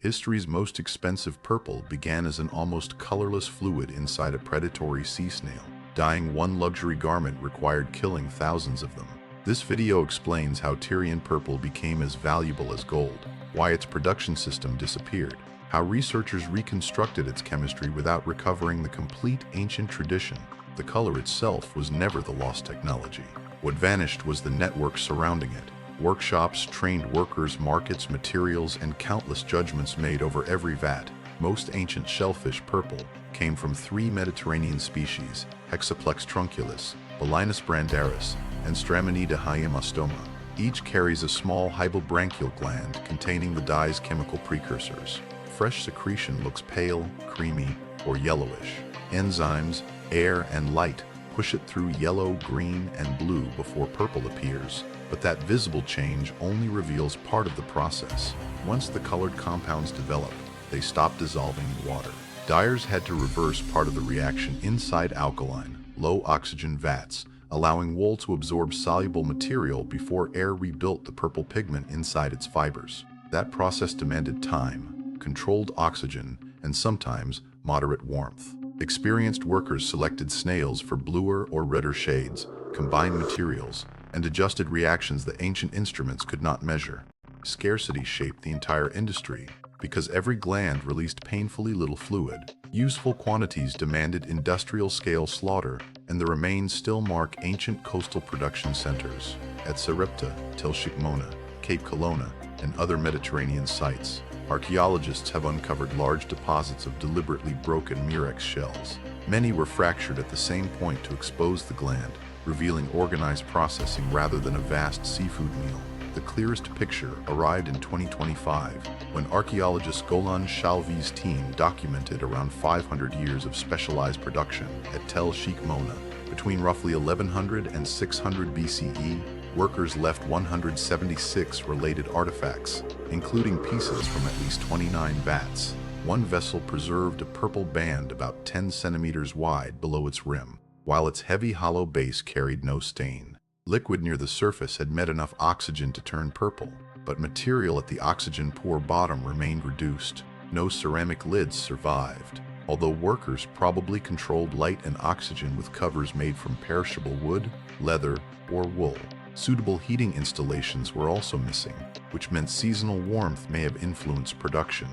History's most expensive purple began as an almost colorless fluid inside a predatory sea snail. Dyeing one luxury garment required killing thousands of them. This video explains how Tyrian purple became as valuable as gold, why its production system disappeared, how researchers reconstructed its chemistry without recovering the complete ancient tradition. The color itself was never the lost technology. What vanished was the network surrounding it. Workshops, trained workers, markets, materials, and countless judgments made over every vat. Most ancient shellfish purple came from three Mediterranean species, Hexaplex trunculus, Balinus brandaris, and Stramonida hyemostoma. Each carries a small hybobranchial gland containing the dye's chemical precursors. Fresh secretion looks pale, creamy, or yellowish. Enzymes, air, and light push it through yellow, green, and blue before purple appears. But that visible change only reveals part of the process. Once the colored compounds develop, they stop dissolving in water. Dyers had to reverse part of the reaction inside alkaline, low-oxygen vats, allowing wool to absorb soluble material before air rebuilt the purple pigment inside its fibers. That process demanded time, controlled oxygen, and sometimes moderate warmth. Experienced workers selected snails for bluer or redder shades, combined materials, and adjusted reactions that ancient instruments could not measure. Scarcity shaped the entire industry because every gland released painfully little fluid. Useful quantities demanded industrial-scale slaughter, and the remains still mark ancient coastal production centers at Sarepta, Tel Shiqmona, Cape Kolonna, and other Mediterranean sites. Archaeologists have uncovered large deposits of deliberately broken murex shells. Many were fractured at the same point to expose the gland, revealing organized processing rather than a vast seafood meal. The clearest picture arrived in 2025, when archaeologist Golan Shalvi's team documented around 500 years of specialized production at Tel Shiqmona. Between roughly 1100 and 600 BCE, workers left 176 related artifacts, including pieces from at least 29 vats. One vessel preserved a purple band about 10 centimeters wide below its rim, while its heavy hollow base carried no stain. Liquid near the surface had met enough oxygen to turn purple, but material at the oxygen-poor bottom remained reduced. No ceramic lids survived, although workers probably controlled light and oxygen with covers made from perishable wood, leather, or wool. Suitable heating installations were also missing, which meant seasonal warmth may have influenced production.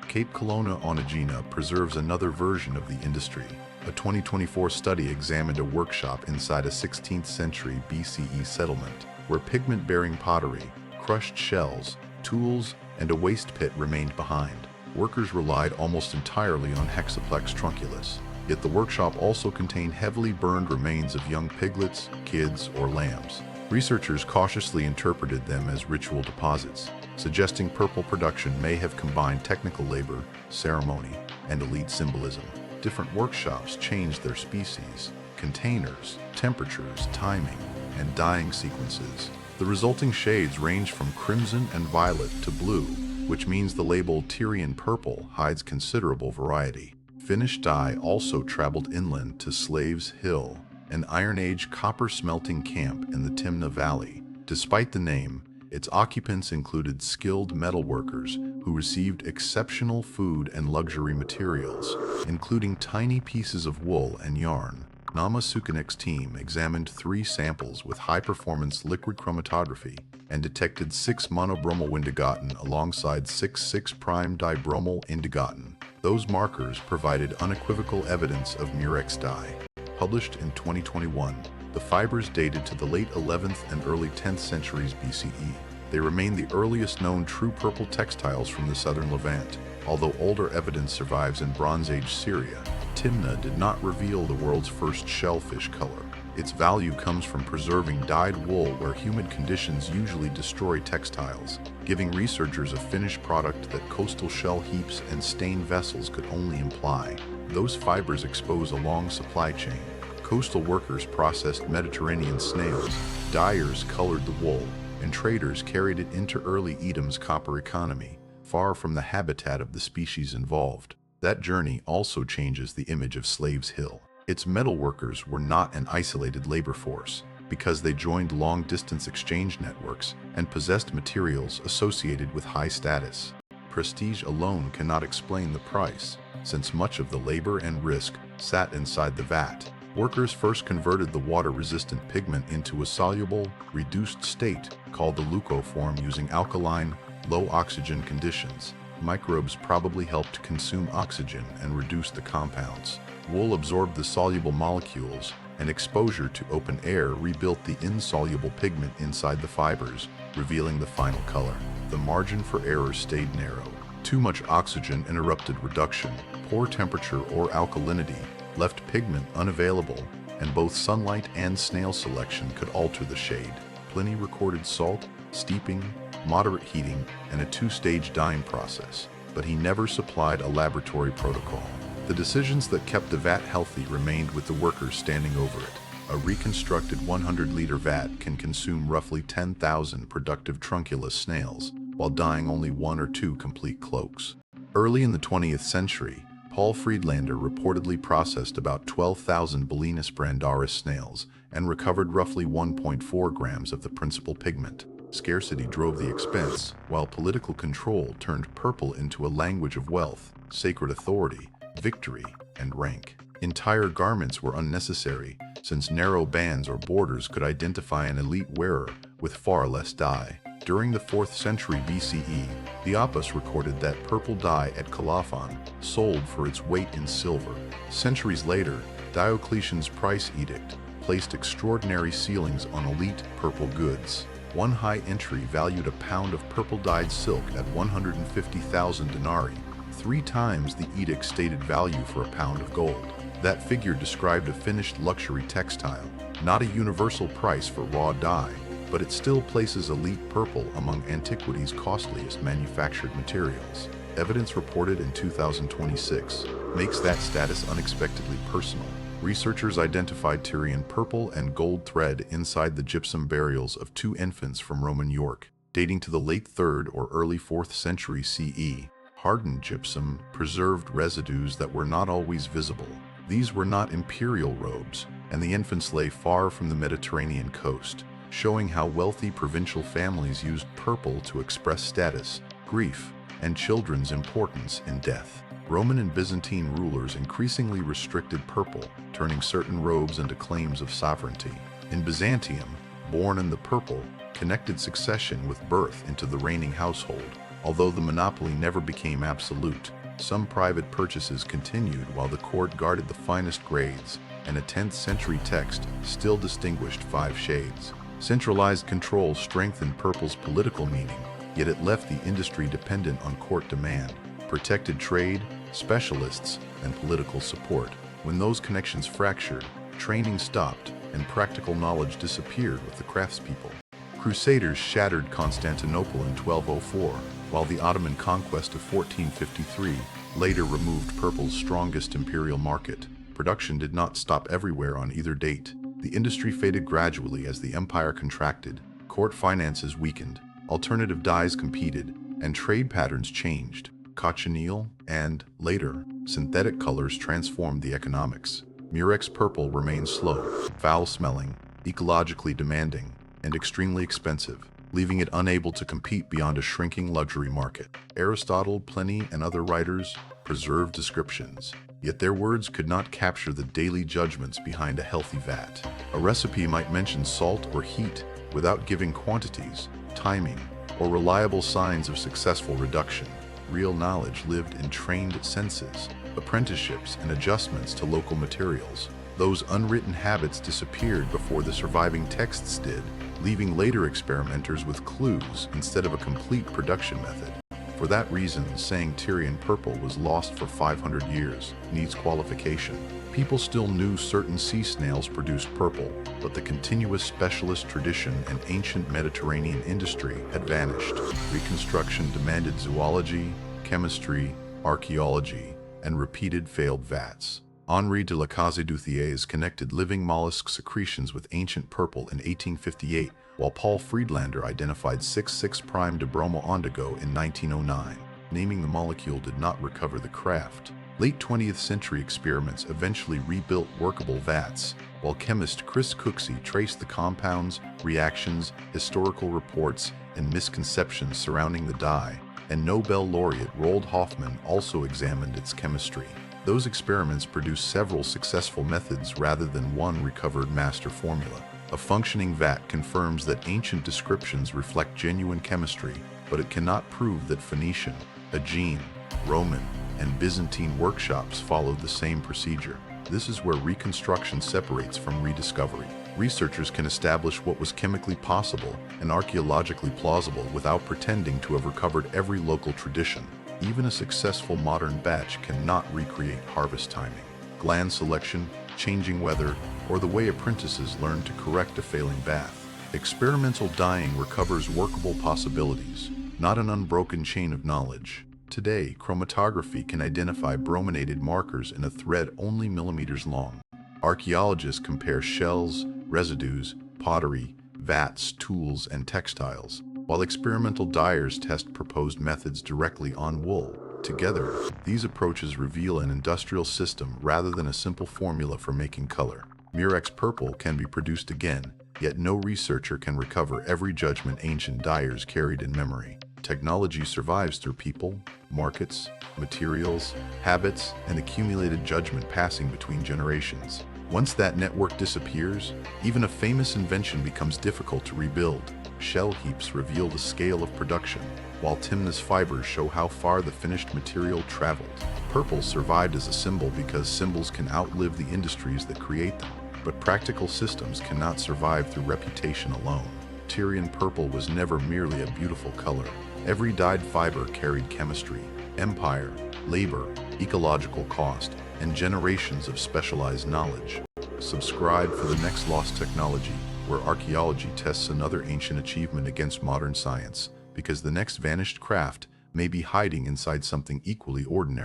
Cape Kolonna on Aegina preserves another version of the industry. A 2024 study examined a workshop inside a 16th century BCE settlement, where pigment-bearing pottery, crushed shells, tools, and a waste pit remained behind. Workers relied almost entirely on Hexaplex trunculus, yet the workshop also contained heavily burned remains of young piglets, kids, or lambs. Researchers cautiously interpreted them as ritual deposits, suggesting purple production may have combined technical labor, ceremony, and elite symbolism. Different workshops changed their species, containers, temperatures, timing, and dyeing sequences. The resulting shades range from crimson and violet to blue, which means the label Tyrian purple hides considerable variety. Finished dye also traveled inland to Slaves Hill, an Iron Age copper smelting camp in the Timna Valley. Despite the name, its occupants included skilled metalworkers who received exceptional food and luxury materials, including tiny pieces of wool and yarn. Nama Sukanik's team examined 3 samples with high-performance liquid chromatography and detected 6 monobromo indigotin alongside 6,6'-dibromo indigotin. Those markers provided unequivocal evidence of murex dye. Published in 2021, the fibers dated to the late 11th and early 10th centuries BCE. They remain the earliest known true purple textiles from the southern Levant. Although older evidence survives in Bronze Age Syria, Timna did not reveal the world's first shellfish color. Its value comes from preserving dyed wool where humid conditions usually destroy textiles, giving researchers a finished product that coastal shell heaps and stained vessels could only imply. Those fibers expose a long supply chain. Coastal workers processed Mediterranean snails, dyers colored the wool, and traders carried it into early Edom's copper economy, far from the habitat of the species involved. That journey also changes the image of Slaves Hill. Its metalworkers were not an isolated labor force, because they joined long-distance exchange networks and possessed materials associated with high status. prestige alone cannot explain the price, since much of the labor and risk sat inside the vat. Workers first converted the water-resistant pigment into a soluble, reduced state called the leucoform using alkaline, low-oxygen conditions. Microbes probably helped consume oxygen and reduce the compounds. Wool absorbed the soluble molecules, and exposure to open air rebuilt the insoluble pigment inside the fibers, revealing the final color. The margin for error stayed narrow. Too much oxygen interrupted reduction, poor temperature or alkalinity left pigment unavailable, and both sunlight and snail selection could alter the shade. Pliny recorded salt, steeping, moderate heating, and a two-stage dyeing process, but he never supplied a laboratory protocol. The decisions that kept the vat healthy remained with the workers standing over it. A reconstructed 100-liter vat can consume roughly 10,000 productive trunculus snails, while dyeing only 1 or 2 complete cloaks. Early in the 20th century, Paul Friedländer reportedly processed about 12,000 Bolinus brandaris snails and recovered roughly 1.4 grams of the principal pigment. Scarcity drove the expense, while political control turned purple into a language of wealth, sacred authority, victory, and rank. Entire garments were unnecessary, since narrow bands or borders could identify an elite wearer with far less dye. During the 4th century BCE, the Opus recorded that purple dye at Colophon sold for its weight in silver. Centuries later, Diocletian's price edict placed extraordinary ceilings on elite purple goods. One high entry valued a pound of purple-dyed silk at 150,000 denarii, 3 times the edict's stated value for a pound of gold. That figure described a finished luxury textile, not a universal price for raw dye, but it still places elite purple among antiquity's costliest manufactured materials. Evidence reported in 2026 makes that status unexpectedly personal. Researchers identified Tyrian purple and gold thread inside the gypsum burials of 2 infants from Roman York, dating to the late 3rd or early 4th century CE. Hardened gypsum preserved residues that were not always visible. These were not imperial robes, and the infants lay far from the Mediterranean coast, showing how wealthy provincial families used purple to express status, grief, and children's importance in death. Roman and Byzantine rulers increasingly restricted purple, turning certain robes into claims of sovereignty. In Byzantium, born in the purple connected succession with birth into the reigning household. Although the monopoly never became absolute, some private purchases continued while the court guarded the finest grades, and a 10th century text still distinguished 5 shades. Centralized control strengthened purple's political meaning, yet it left the industry dependent on court demand, protected trade, specialists, and political support. When those connections fractured, training stopped, and practical knowledge disappeared with the craftspeople. Crusaders shattered Constantinople in 1204, while the Ottoman conquest of 1453 later removed purple's strongest imperial market. Production did not stop everywhere on either date. The industry faded gradually as the empire contracted, court finances weakened, alternative dyes competed, and trade patterns changed. Cochineal and, later, synthetic colors transformed the economics. Murex purple remained slow, foul-smelling, ecologically demanding, and extremely expensive, leaving it unable to compete beyond a shrinking luxury market. Aristotle, Pliny, and other writers preserved descriptions, yet their words could not capture the daily judgments behind a healthy vat. A recipe might mention salt or heat without giving quantities, timing, or reliable signs of successful reduction. Real knowledge lived in trained senses, apprenticeships, and adjustments to local materials. Those unwritten habits disappeared before the surviving texts did, leaving later experimenters with clues instead of a complete production method. For that reason, saying Tyrian purple was lost for 500 years needs qualification. People still knew certain sea snails produced purple, but the continuous specialist tradition and ancient Mediterranean industry had vanished. Reconstruction demanded zoology, chemistry, archaeology, and repeated failed vats. Henri de la Caisse-du-Thiers connected living mollusk secretions with ancient purple in 1858, while Paul Friedländer identified 6,6'-dibromo indigo in 1909. Naming the molecule did not recover the craft. Late 20th century experiments eventually rebuilt workable vats, while chemist Chris Cooksey traced the compounds, reactions, historical reports, and misconceptions surrounding the dye. and Nobel laureate Roald Hoffmann also examined its chemistry. Those experiments produced several successful methods rather than one recovered master formula. A functioning vat confirms that ancient descriptions reflect genuine chemistry, but it cannot prove that Phoenician, Aegean, Roman, and Byzantine workshops followed the same procedure. This is where reconstruction separates from rediscovery. Researchers can establish what was chemically possible and archaeologically plausible without pretending to have recovered every local tradition. Even a successful modern batch cannot recreate harvest timing, gland selection, changing weather, or the way apprentices learn to correct a failing bath. Experimental dyeing recovers workable possibilities, not an unbroken chain of knowledge. Today, chromatography can identify brominated markers in a thread only millimeters long. Archaeologists compare shells, residues, pottery, vats, tools, and textiles, while experimental dyers test proposed methods directly on wool. Together, these approaches reveal an industrial system rather than a simple formula for making color. Murex purple can be produced again, yet no researcher can recover every judgment ancient dyers carried in memory. Technology survives through people, markets, materials, habits, and accumulated judgment passing between generations. Once that network disappears, even a famous invention becomes difficult to rebuild. Shell heaps reveal the scale of production, while Timna's fibers show how far the finished material traveled. Purple survived as a symbol because symbols can outlive the industries that create them, but practical systems cannot survive through reputation alone. Tyrian purple was never merely a beautiful color. Every dyed fiber carried chemistry, empire, labor, ecological cost, and generations of specialized knowledge. Subscribe for the next lost technology, where archaeology tests another ancient achievement against modern science, because the next vanished craft may be hiding inside something equally ordinary.